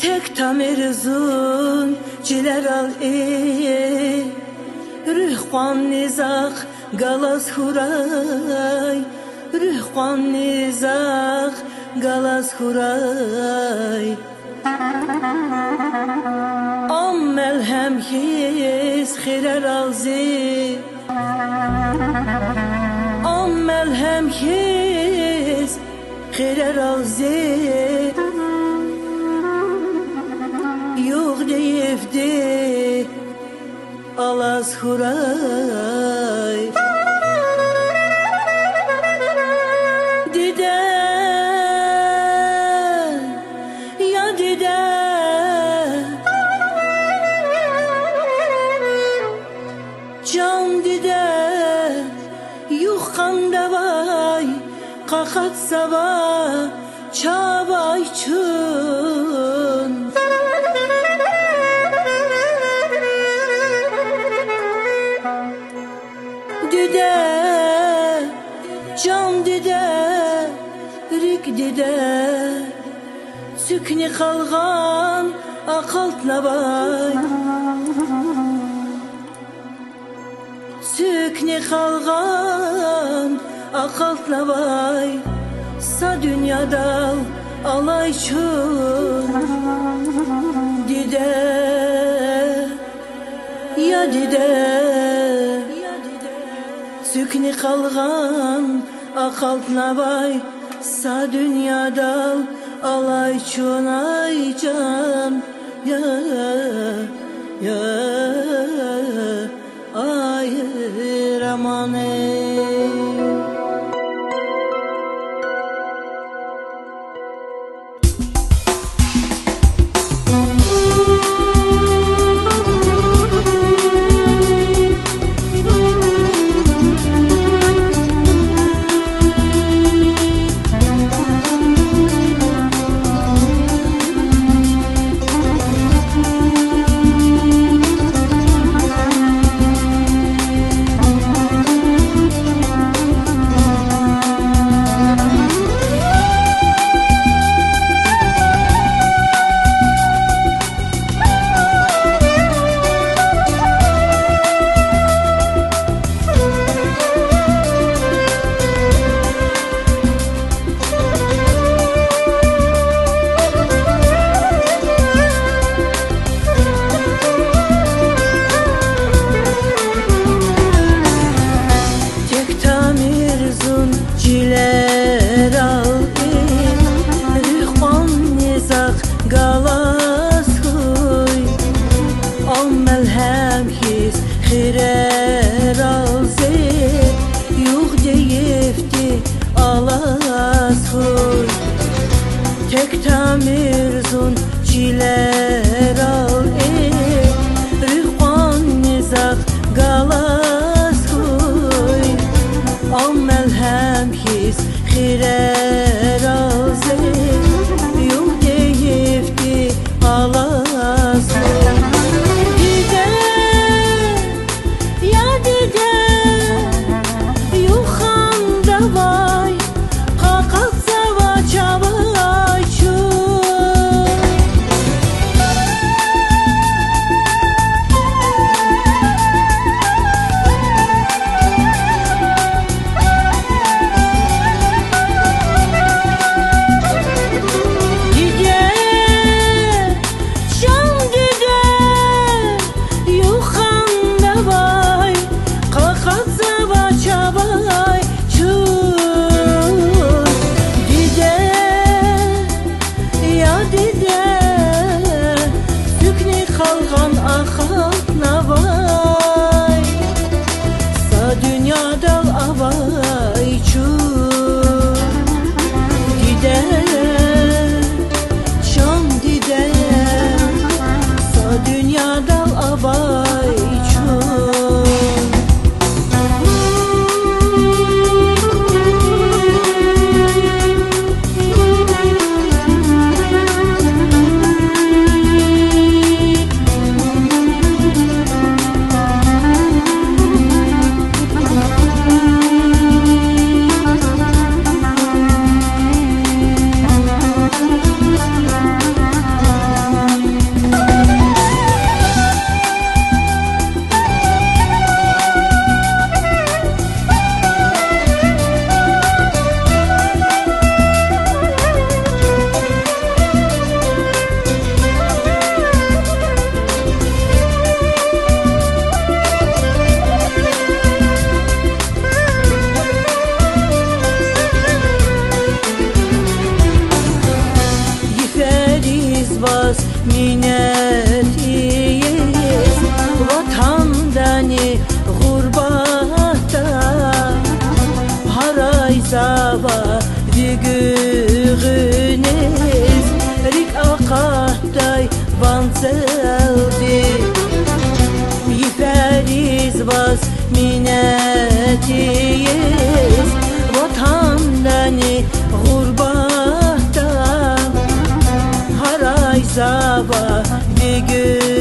tek tamirzun ciler al rühqan nizaq galas huray rühqan nizaq galas huray ammel hem his khirer alzi ammel hem his khirer alzi yok deyifdi alaz huray dide ya dide can dide yuh kandavay kakat sabah çabay çun dide can dide rik dide sükni kalgan akalt nabay sükni kalgan akalt nabay sa dünyada alay çun dide ya dide sükni kalgan akalt nabay sa dünyada alay çun ay can ya ya ay ramane ciler aldı rühqan nizaq galas huy ammel hem his khirer alzi yuh deyifti alas huy tek tamirzun ciler aldı rühqan nizaq galas huy ammel hem his khirer alzi yuh deyifti alas dide ya dide yuh kandavay kakat sava çabay çun can ahat navay sa dünyada avay çur gider can gider sa dünyada avay çur. Vas minnetiyiz vatandani gurbata haray zava digüğünüz rik akahtay vanseldi yiferiz vas minnetiyiz vatandani gurbata zava bir gün